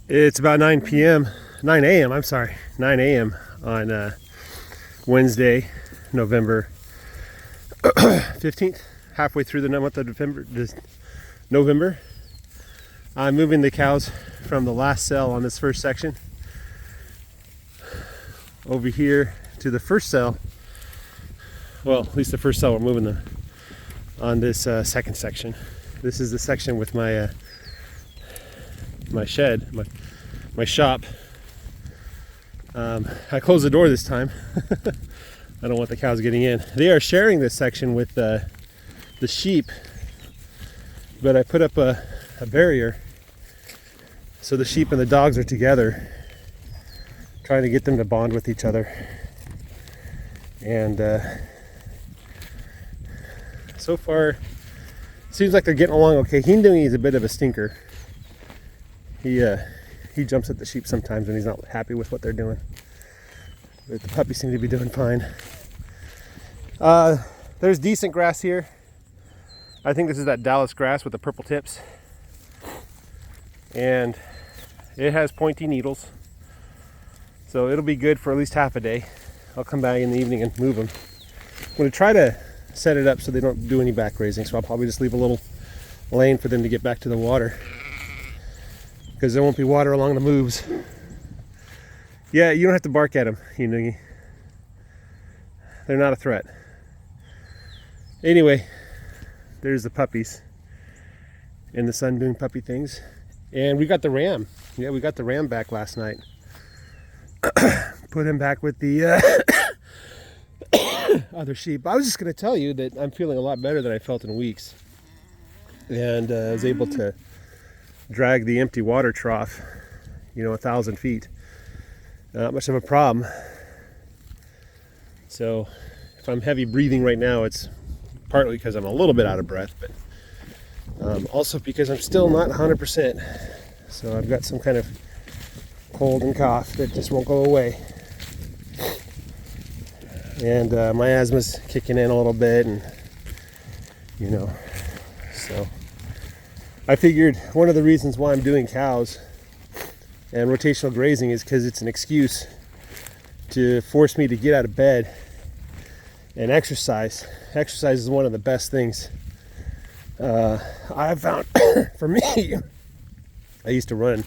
It's about 9 a.m. I'm sorry, 9 a.m. on Wednesday, November 15th, halfway through the month of November. I'm moving the cows from the last cell on this first section over here to the first cell. Well, at least the first cell we're moving them on this second section. This is the section with my my shed, my shop. I closed the door this time. I don't want the cows getting in. They are sharing this section with the sheep, but I put up a barrier so the sheep and the dogs are together, trying to get them to bond with each other. And so far, seems like they're getting along okay. He's a bit of a stinker. He jumps at the sheep sometimes when he's not happy with what they're doing. But the puppies seem to be doing fine. There's decent grass here. I think this is that Dallas grass with the purple tips. And it has pointy needles. So it'll be good for at least half a day. I'll come back in the evening and move them. I'm going to try to set it up so they don't do any back grazing. So I'll probably just leave a little lane for them to get back to the water, because there won't be water along the moves. Yeah, you don't have to bark at them, they're not a threat. Anyway, there's the puppies in the sun doing puppy things. And we got the ram. Yeah, we got the ram back last night. Put him back with the other sheep. I was just going to tell you that I'm feeling a lot better than I felt in weeks. And I was able to drag the empty water trough, 1,000 feet. Not much of a problem. So if I'm heavy breathing right now, it's partly because I'm a little bit out of breath, but also because I'm still not 100%. So I've got some kind of cold and cough that just won't go away. And my asthma's kicking in a little bit, and so I figured one of the reasons why I'm doing cows and rotational grazing is because it's an excuse to force me to get out of bed and exercise. Exercise is one of the best things I've found for me. I used to run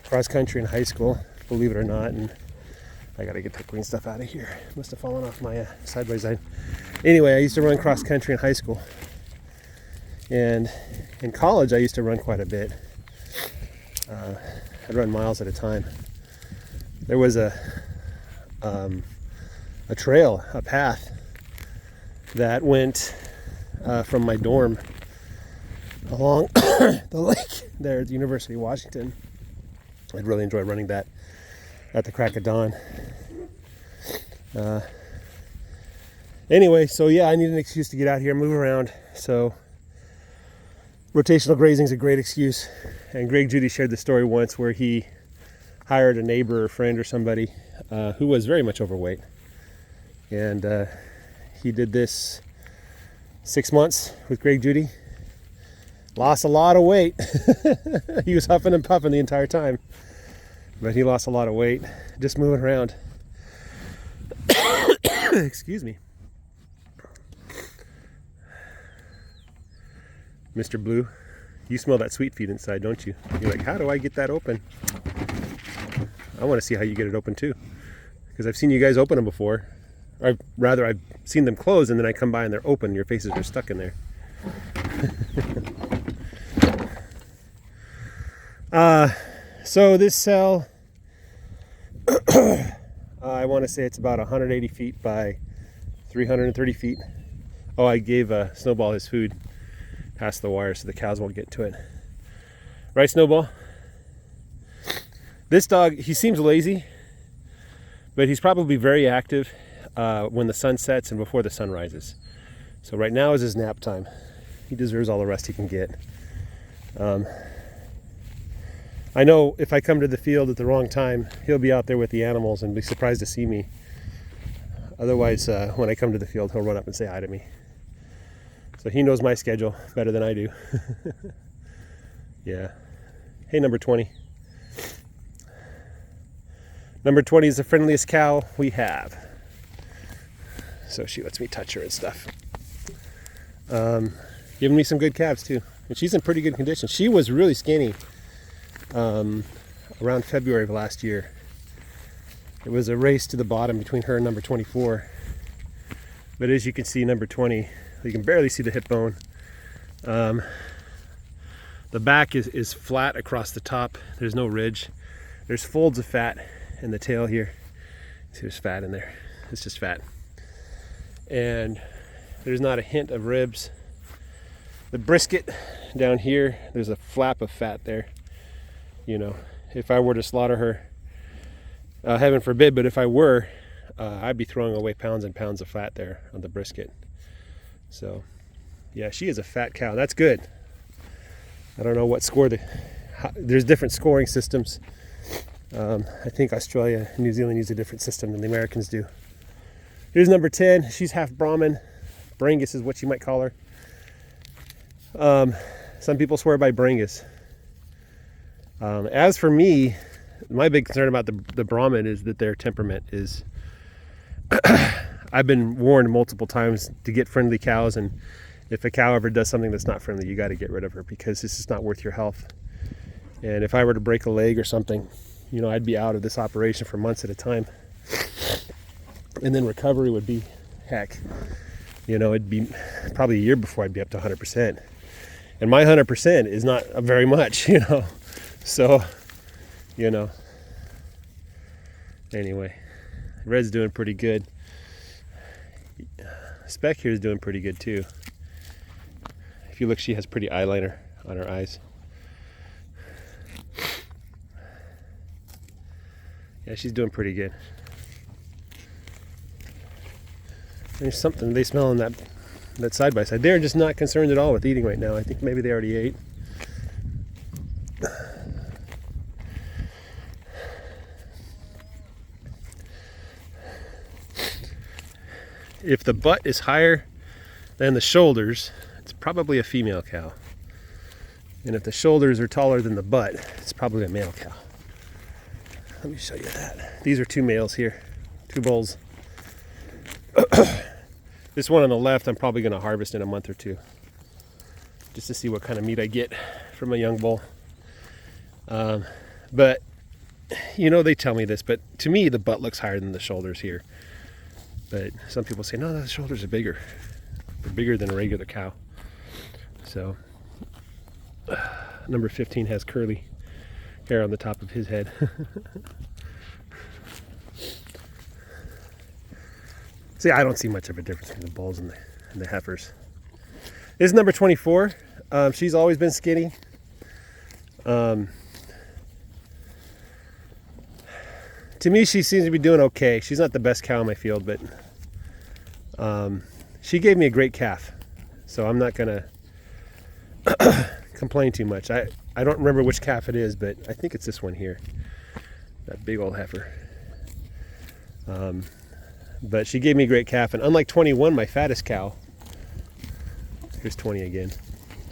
cross country in high school, believe it or not, and I gotta get that green stuff out of here. Must have fallen off my side by side. Anyway, I used to run cross country in high school. And in college, I used to run quite a bit. I'd run miles at a time. There was a trail, a path that went from my dorm along the lake there at the University of Washington. I'd really enjoy running that at the crack of dawn. Anyway, so yeah, I need an excuse to get out here, move around. So rotational grazing is a great excuse. And Greg Judy shared the story once where he hired a neighbor or friend or somebody who was very much overweight. And he did this 6 months with Greg Judy. Lost a lot of weight. He was huffing and puffing the entire time. But he lost a lot of weight just moving around. Excuse me. Mr. Blue, you smell that sweet feed inside, don't you? You're like, how do I get that open? I want to see how you get it open too. Because I've seen you guys open them before. Or rather, I've seen them close and then I come by and they're open and your faces are stuck in there. So this cell, I want to say it's about 180 feet by 330 feet. Oh, I gave Snowball his food past the wire so the cows won't get to it. Right, Snowball? This dog, he seems lazy, but he's probably very active when the sun sets and before the sun rises. So right now is his nap time. He deserves all the rest he can get. I know if I come to the field at the wrong time, he'll be out there with the animals and be surprised to see me. Otherwise, when I come to the field, he'll run up and say hi to me. So he knows my schedule better than I do. Yeah. Hey, number 20. Number 20 is the friendliest cow we have. So she lets me touch her and stuff. Giving me some good calves too. And she's in pretty good condition. She was really skinny around February of last year. It was a race to the bottom between her and number 24. But as you can see, number 20, you can barely see the hip bone. The back is flat across the top. There's no ridge. There's folds of fat in the tail here. See, there's fat in there. It's just fat. And there's not a hint of ribs. The brisket down here, there's a flap of fat there. You know, if I were to slaughter her, heaven forbid, but if I were, I'd be throwing away pounds and pounds of fat there on the brisket. So, yeah, she is a fat cow. That's good. I don't know what score there's different scoring systems. I think Australia and New Zealand use a different system than the Americans do. Here's number 10. She's half Brahmin. Brangus is what you might call her. Some people swear by Brangus. As for me, my big concern about the Brahmin is that their temperament is... I've been warned multiple times to get friendly cows, and if a cow ever does something that's not friendly, you got to get rid of her, because this is not worth your health. And if I were to break a leg or something, you know, I'd be out of this operation for months at a time. And then recovery would be heck. You know, it'd be probably a year before I'd be up to 100%. And my 100% is not very much, you know. So, you know. Anyway, Red's doing pretty good. Speck here is doing pretty good too. If you look, she has pretty eyeliner on her eyes. Yeah, she's doing pretty good. There's something they smell in that side by side. They're just not concerned at all with eating right now. I think maybe they already ate. If the butt is higher than the shoulders, it's probably a female cow. And if the shoulders are taller than the butt, it's probably a male cow. Let me show you that. These are two males here, two bulls. This one on the left, I'm probably going to harvest in a month or two, just to see what kind of meat I get from a young bull. But, you know, they tell me this, but to me, the butt looks higher than the shoulders here. But some people say, no, the shoulders are bigger. They're bigger than a regular cow. So, number 15 has curly hair on the top of his head. See, I don't see much of a difference between the bulls and the heifers. This is number 24. She's always been skinny. To me, she seems to be doing okay. She's not the best cow in my field, but she gave me a great calf. So I'm not going to complain too much. I don't remember which calf it is, but I think it's this one here. That big old heifer. But she gave me a great calf, and unlike 21, my fattest cow. Here's 20 again.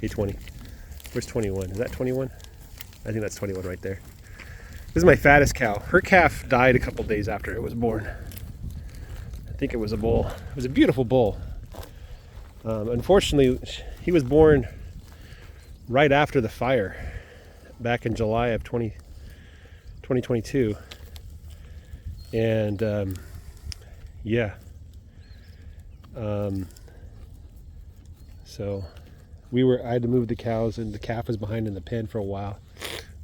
Hey, 20. Where's 21? Is that 21? I think that's 21 right there. This is my fattest cow. Her calf died a couple days after it was born. I think it was a bull. It was a beautiful bull. Unfortunately, he was born right after the fire back in July of 2022. And yeah. So I had to move the cows, and the calf was behind in the pen for a while.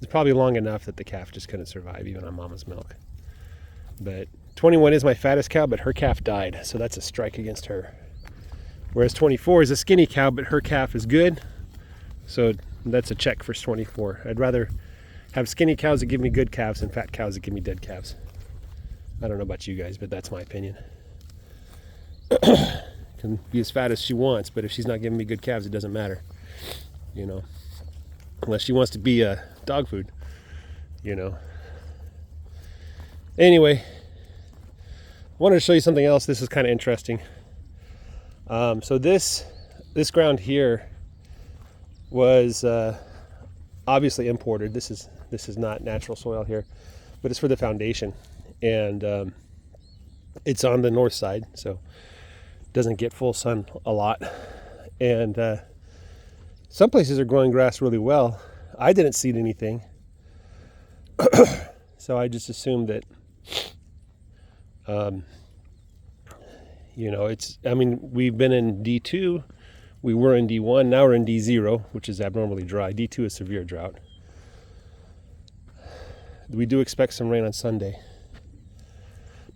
It's probably long enough that the calf just couldn't survive even on mama's milk. But 21 is my fattest cow, but her calf died, so that's a strike against her. Whereas 24 is a skinny cow, but her calf is good, so that's a check for 24. I'd rather have skinny cows that give me good calves than fat cows that give me dead calves. I don't know about you guys, but that's my opinion. Can be as fat as she wants, but if she's not giving me good calves, it doesn't matter, you know, unless she wants to be dog food, you know. Anyway, I wanted to show you something else. This is kind of interesting. So this ground here was obviously imported. This is not natural soil here, but it's for the foundation. and it's on the north side, so it doesn't get full sun a lot. And some places are growing grass really well. I didn't seed anything, so I just assumed that, we've been in D2, we were in D1, now we're in D0, which is abnormally dry. D2 is severe drought. We do expect some rain on Sunday.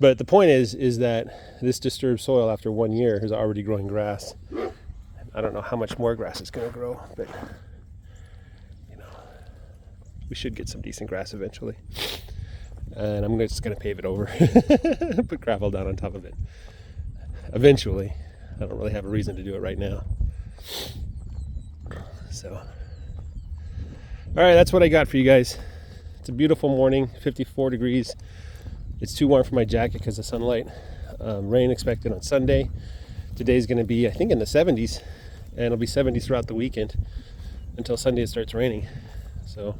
But the point is that this disturbed soil after 1 year is already growing grass. I don't know how much more grass is going to grow, but we should get some decent grass eventually. And I'm just going to pave it over, put gravel down on top of it. Eventually. I don't really have a reason to do it right now. So, all right, that's what I got for you guys. It's a beautiful morning, 54 degrees. It's too warm for my jacket because of sunlight. Rain expected on Sunday. Today's going to be, I think, in the 70s, and it'll be 70s throughout the weekend until Sunday it starts raining. So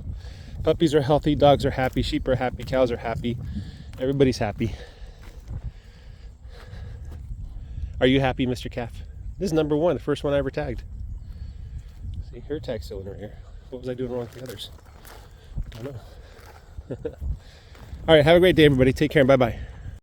puppies are healthy, dogs are happy, sheep are happy, cows are happy. Everybody's happy. Are you happy, Mr. Calf? This is number 1, the first one I ever tagged. See, her tag's still in her ear. What was I doing wrong with the others? I don't know. All right, have a great day, everybody. Take care and bye-bye.